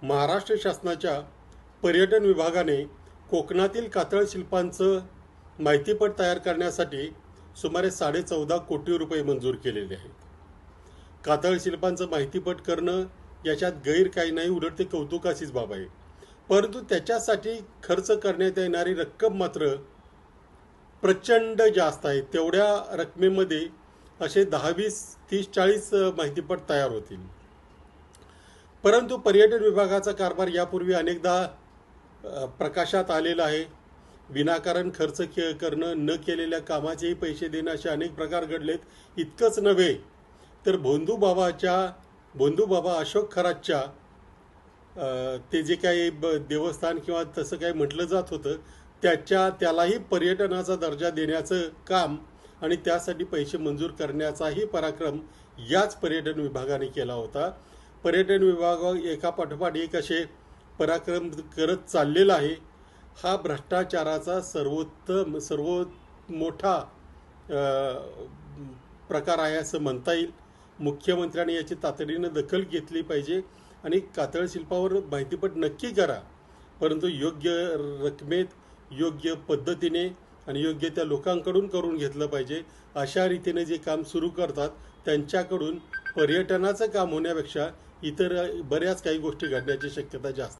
महाराष्ट्र शासनाच्या पर्यटन विभागाने कोकणातील कातळ शिल्पांचं माहितीपट तयार करण्यासाठी सुमारे 14.5 कोटी रुपये मंजूर केलेले आहेत. कातळ शिल्पांचं माहितीपट करणं याच्यात गैर काही नाही, उलट ते कौतुकाचीच बाब आहे. परंतु त्याच्यासाठी खर्च करण्यात येणारी रक्कम मात्र प्रचंड जास्त आहे. तेवढ्या रकमेमध्ये असे 10, 20, 30, 40 माहितीपट तयार होतील. परंतु पर्यटन विभागाचा कारभार यापूर्वी अनेकदा प्रकाशात आलेला आहे. विनाकारण खर्च करणं, न केलेल्या कामाचेही पैसे देणं, असे अनेक प्रकार घडलेत. इतकंच नव्हे तर भोंदूबाबा अशोक खरातच्या ते जे काही देवस्थान किंवा तसं काही म्हटलं जात होतं त्यालाही पर्यटनाचा दर्जा देण्याचं काम आणि त्यासाठी पैसे मंजूर करण्याचाही पराक्रम याच पर्यटन विभागाने केला होता. पर्यटन विभाग एकापाठोपाठ एक असे पराक्रम करत चाललेला आहे. हा भ्रष्टाचाराचा सर्वात मोठा प्रकार आहे असं म्हणता येईल. मुख्यमंत्र्यांनी याची तातडीनं दखल घेतली पाहिजे आणि कातळ शिल्पावर माहितीपट नक्की करा, परंतु योग्य रकमेत, योग्य पद्धतीने आणि योग्य त्या लोकांकडून करून घेतलं पाहिजे. अशा रीतीने जे काम सुरू करतात त्यांच्याकडून पर्यटनाचं काम होण्यापेक्षा इतर बऱ्याच काही गोष्टी घडण्याची शक्यता जास्त.